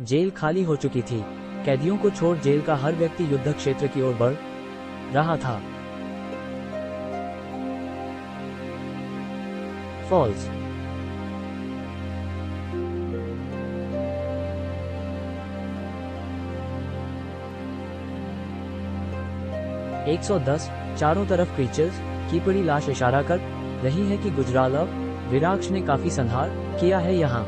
Jail खाली हो चुकी थी। कैदियों को छोड़ जेल का हर व्यक्ति युद्ध क्षेत्र की ओर बढ़ रहा था। फॉल्स। एक 110 चारों तरफ क्रीचर्स की पड़ी लाश इशारा कर रही है कि गुजराल अब विराक्ष ने काफी संहार किया है यहाँ।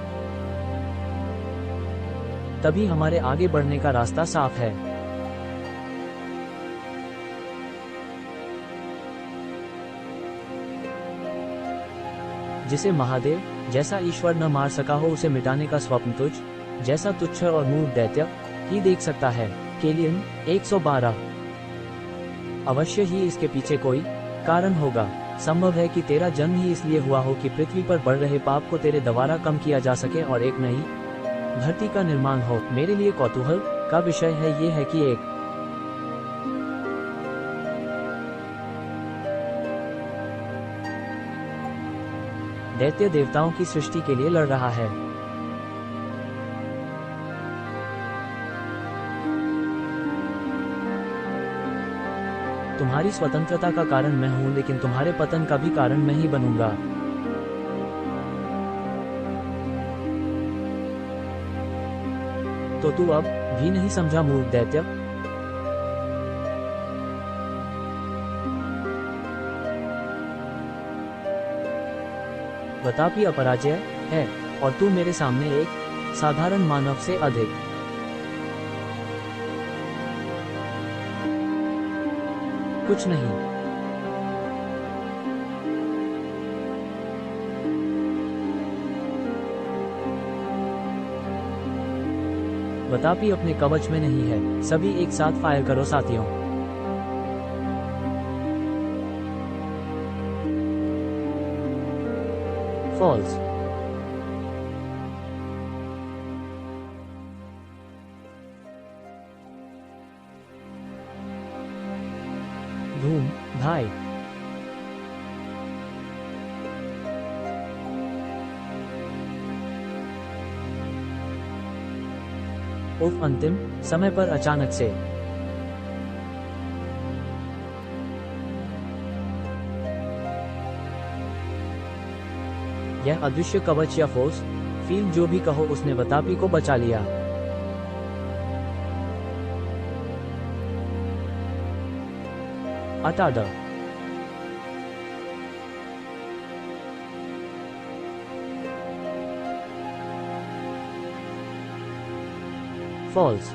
तभी हमारे आगे बढ़ने का रास्ता साफ है। जिसे महादेव जैसा ईश्वर न मार सका हो, उसे मिटाने का स्वप्न तुझ जैसा तुच्छ और मूर्ख दैत्य ही देख सकता है। केलियन 112। अवश्य ही इसके पीछे कोई कारण होगा। संभव है कि तेरा जन्म ही इसलिए हुआ हो कि पृथ्वी पर बढ़ रहे पाप को तेरे द्वारा कम किया जा सके और एक नई धरती का निर्माण हो। मेरे लिए कौतूहल का विषय है ये है कि एक दैत्य देवताओं की सृष्टि के लिए लड़ रहा है। तुम्हारी स्वतंत्रता का कारण मैं हूं, लेकिन तुम्हारे पतन का भी कारण मैं ही बनूंगा। तो तू अब भी नहीं समझा मूर्ख दैत्य? वतापी अपराजय है और तू मेरे सामने एक साधारण मानव से अधिक। कुछ नहीं। वतापी अपने कवच में नहीं है। सभी एक साथ फायर करो साथियों। फॉल्स। धूम भाई। उफ, अंतिम समय पर अचानक से यह अदृश्य कवच या फोर्स फील्ड जो भी कहो, उसने वतापी को बचा लिया। अटाडा। फॉल्स।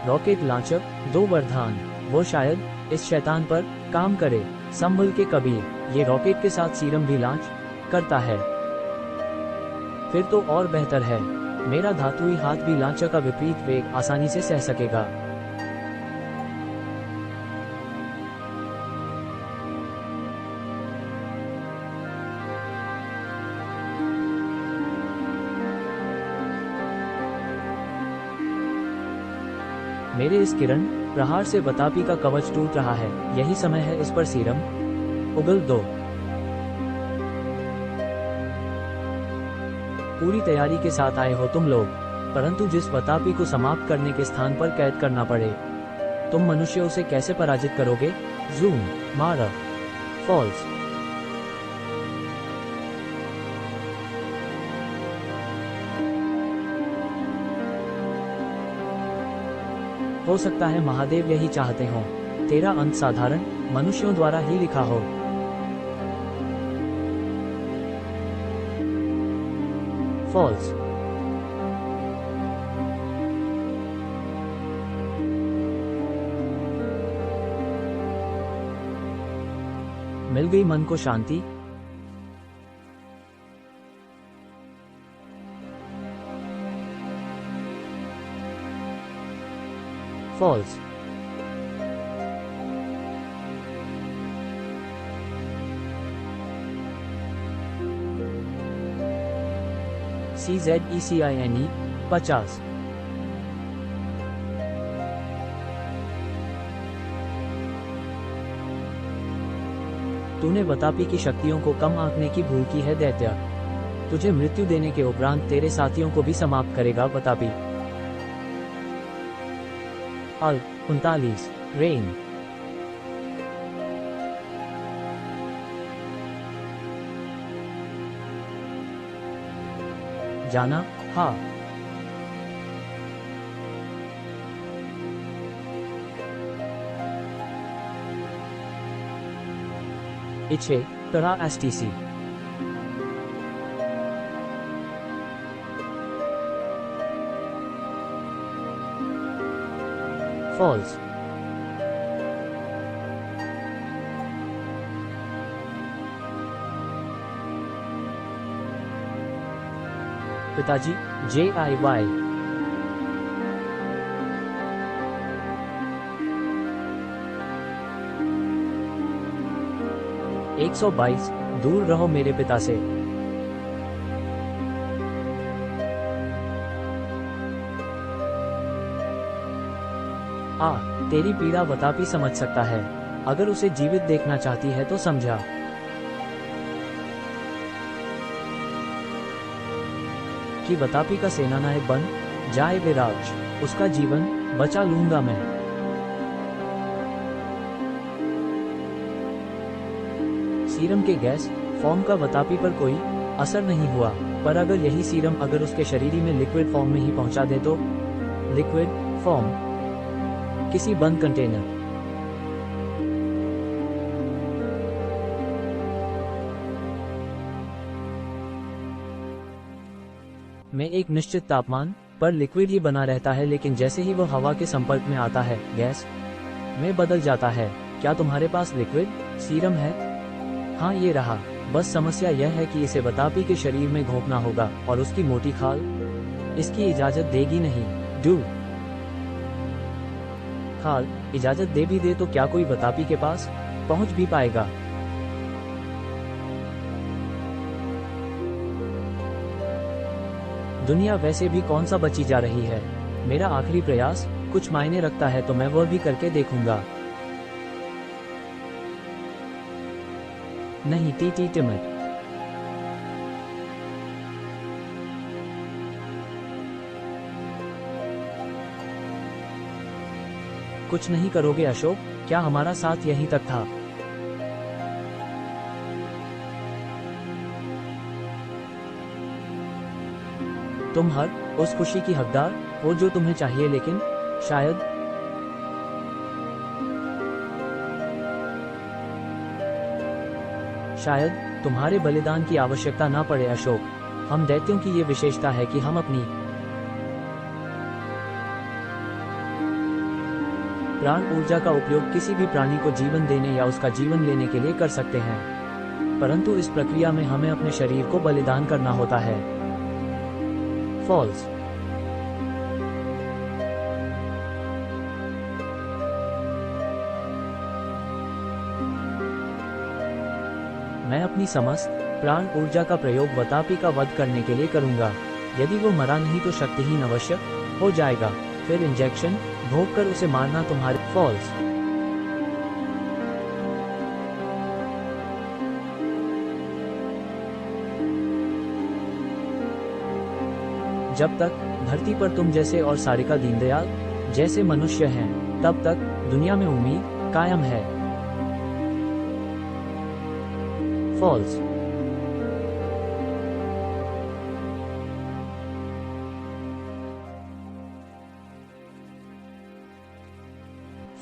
रॉकेट लॉन्चर 2 वरदान। वो शायद इस शैतान पर काम करे। संभल के कबीर, ये रॉकेट के साथ सीरम भी लॉन्च करता है। फिर तो और बेहतर है। मेरा धातुई हाथ भी लॉन्चर का विपरीत वेग आसानी से सह सकेगा। मेरे इस किरण प्रहार से वतापी का कवच टूट रहा है। यही समय है इस पर सीरम उगल दो। पूरी तैयारी के साथ आए हो तुम लोग, परंतु जिस वतापी को समाप्त करने के स्थान पर कैद करना पड़े, तुम मनुष्य उसे कैसे पराजित करोगे? जूम मारा। फॉल्स। हो सकता है महादेव यही चाहते हों, तेरा अंत साधारण मनुष्यों द्वारा ही लिखा हो। फॉल्स। मिल गई मन को शांति। फॉल्स। CZECINE 50। तूने वतापी की शक्तियों को कम आंकने की भूल की है दैत्य। तुझे मृत्यु देने के उपरांत तेरे साथियों को भी समाप्त करेगा वतापी। अल 39 रेन। जाना, हाँ। इच्छे तरा एसटीसी। फॉल्स। पिताजी JIY। 122 दूर रहो मेरे पिता से। तेरी पीड़ा वतापी समझ सकता है। अगर उसे जीवित देखना चाहती है तो समझा कि वतापी का सेनानायक बन जाए विराज, उसका जीवन बचा लूंगा मैं। सीरम के गैस फॉर्म का वतापी पर कोई असर नहीं हुआ, पर अगर यही सीरम अगर उसके शरीर में लिक्विड फॉर्म में ही पहुंचा दे तो? लिक्विड फॉर्म किसी बंद कंटेनर। में एक निश्चित तापमान पर लिक्विड ही बना रहता है, लेकिन जैसे ही वह हवा के संपर्क में आता है गैस में बदल जाता है। क्या तुम्हारे पास लिक्विड सीरम है? हाँ, ये रहा। बस समस्या यह है कि इसे वतापी के शरीर में घोंपना होगा और उसकी मोटी खाल इसकी इजाजत देगी नहीं। खाल इजाजत दे भी दे तो क्या कोई वतापी के पास पहुंच भी पाएगा? दुनिया वैसे भी कौन सा बची जा रही है। मेरा आखिरी प्रयास कुछ मायने रखता है तो मैं वह भी करके देखूंगा। नहीं टी टिमट। कुछ नहीं करोगे अशोक? क्या हमारा साथ यहीं तक था? तुम हर उस खुशी की हकदार हो जो तुम्हें चाहिए, लेकिन शायद तुम्हारे बलिदान की आवश्यकता ना पड़े अशोक। हम दैत्यों की ये विशेषता है कि हम अपनी प्राण ऊर्जा का उपयोग किसी भी प्राणी को जीवन देने या उसका जीवन लेने के लिए कर सकते हैं, परंतु इस प्रक्रिया में हमें अपने शरीर को बलिदान करना होता है। फॉल्स। मैं अपनी समस्त प्राण ऊर्जा का प्रयोग वतापी का वध करने के लिए करूंगा। यदि वो मरा नहीं तो शक्तिहीन अवश्य हो जाएगा। फिर इंजेक्शन भोग कर उसे मारना तुम्हारे। फॉल्स। जब तक धरती पर तुम जैसे और सारिका दीनदयाल जैसे मनुष्य हैं, तब तक दुनिया में उम्मीद कायम है। फॉल्स।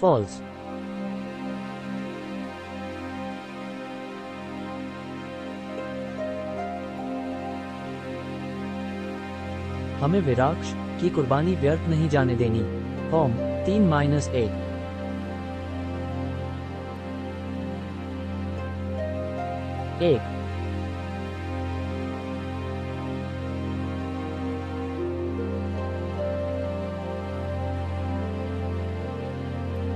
फॉल्स। हमें विराक्ष की कुर्बानी व्यर्थ नहीं जाने देनी। फॉर्म 3-1।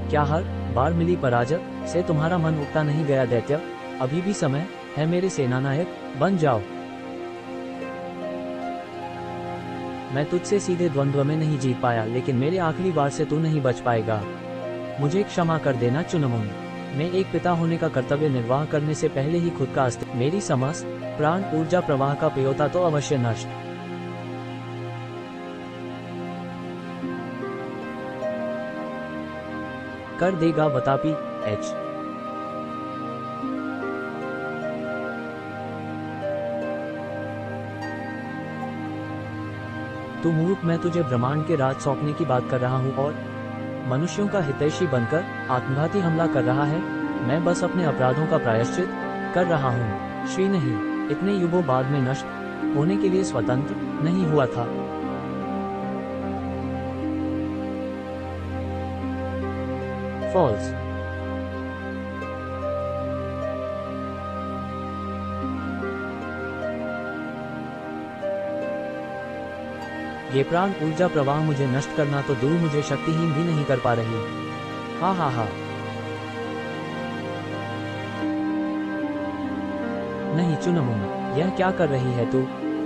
क्या हर बार मिली पराजय से तुम्हारा मन उगता नहीं गया दैत्य? अभी भी समय है मेरे सेनानायक बन जाओ। मैं तुझसे सीधे द्वंद्व में नहीं जीत पाया, लेकिन मेरे आखिरी बार से तू नहीं बच पाएगा। मुझे क्षमा कर देना चुनमुन। मैं एक पिता होने का कर्तव्य निर्वाह करने से पहले ही खुद का अस्तित्व, मेरी समस्त प्राण ऊर्जा प्रवाह का पेयोता तो अवश्य नष्ट कर देगा। वतापी एच। तू मूर्ख, मैं तुझे ब्रह्मांड के राज सौंपने की बात कर रहा हूँ और मनुष्यों का हितैषी बनकर आत्मघाती हमला कर रहा है। मैं बस अपने अपराधों का प्रायश्चित कर रहा हूँ। श्री नहीं, इतने युगों बाद में नष्ट होने के लिए स्वतंत्र नहीं हुआ था। फॉल्स। ये प्राण ऊर्जा प्रवाह मुझे नष्ट करना तो दूर, मुझे शक्तिहीन भी नहीं कर पा रही। हा हा हा। नहीं चुनमुन, यह क्या कर रही है तू?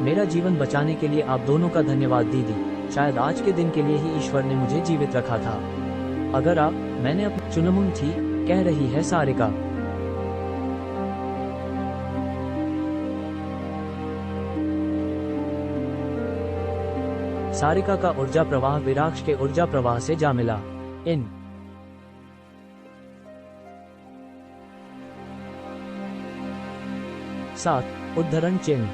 मेरा जीवन बचाने के लिए आप दोनों का धन्यवाद दीदी। शायद आज के दिन के लिए ही ईश्वर ने मुझे जीवित रखा था। अगर आप, मैंने अपनी चुनमुन थी, कह रही है सारिका। सारिका का ऊर्जा प्रवाह विराक्ष के ऊर्जा प्रवाह से जा मिला। इन 7 उद्धरण चिन्ह।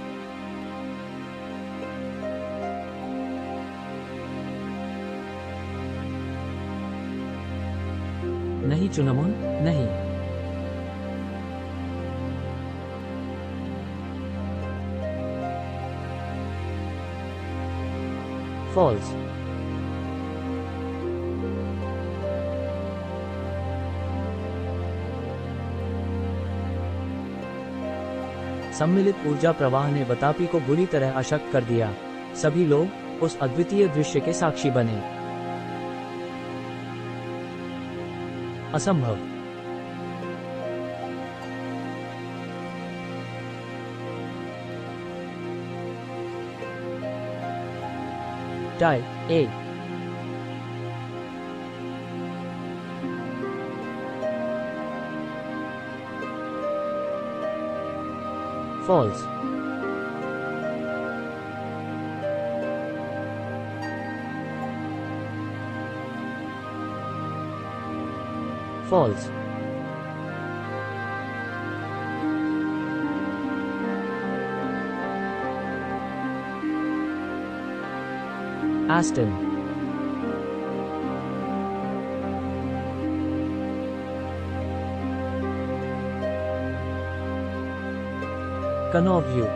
नहीं चुनमुन, नहीं। फॉल्स। सम्मिलित ऊर्जा प्रवाह ने वतापी को बुरी तरह अशक्त कर दिया। सभी लोग उस अद्वितीय दृश्य के साक्षी बने। असंभव। टाई ए। फॉल्स। फॉल्स। Aston. Canoview.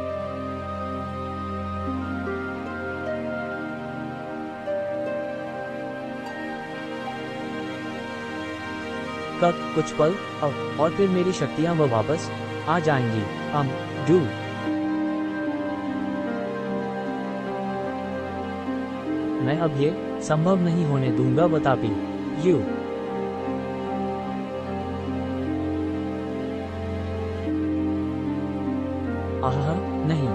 कुछ पल अब और फिर मेरी शक्तियां वो वापस आ जाएंगी। डू। मैं अब ये संभव नहीं होने दूंगा। वतापी यू। आह नहीं।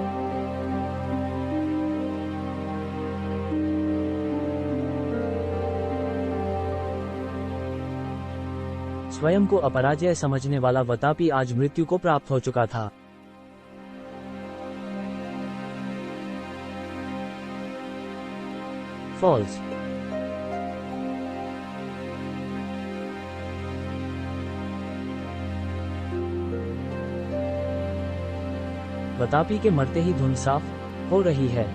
स्वयं को अपराजय समझने वाला वतापी आज मृत्यु को प्राप्त हो चुका था। फॉल्स। वतापी के मरते ही धुन साफ हो रही है।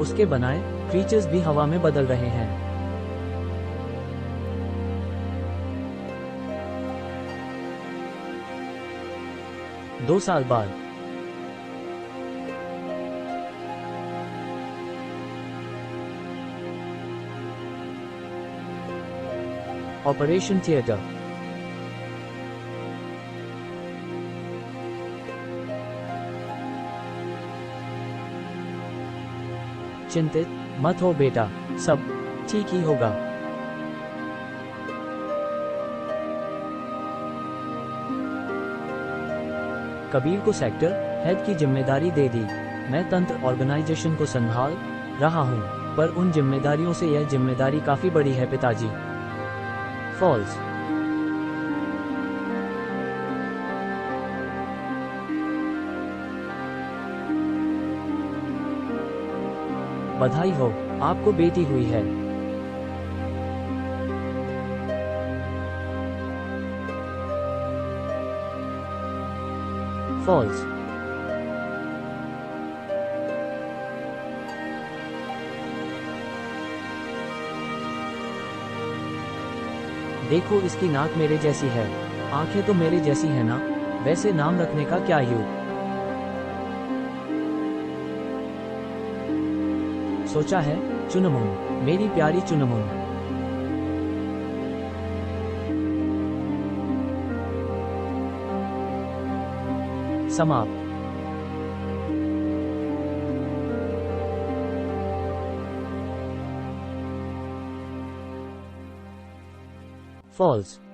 उसके बनाए क्रीचर्स भी हवा में बदल रहे हैं। दो साल बाद ऑपरेशन थिएटर। चिंतित मत हो बेटा, सब ठीक ही होगा। कबीर को सेक्टर हेड की जिम्मेदारी दे दी। मैं तंत्र ऑर्गेनाइजेशन को संभाल रहा हूँ। पर उन जिम्मेदारियों से यह जिम्मेदारी काफी बड़ी है पिताजी। फॉल्स। बधाई हो, आपको बेटी हुई है। फॉल्स। देखो इसकी नाक मेरे जैसी है, आंखें तो मेरे जैसी है ना, वैसे नाम रखने का क्या योग। सोचा है, चुनमुन, मेरी प्यारी चुनमुन। समाप्त। फॉल्स।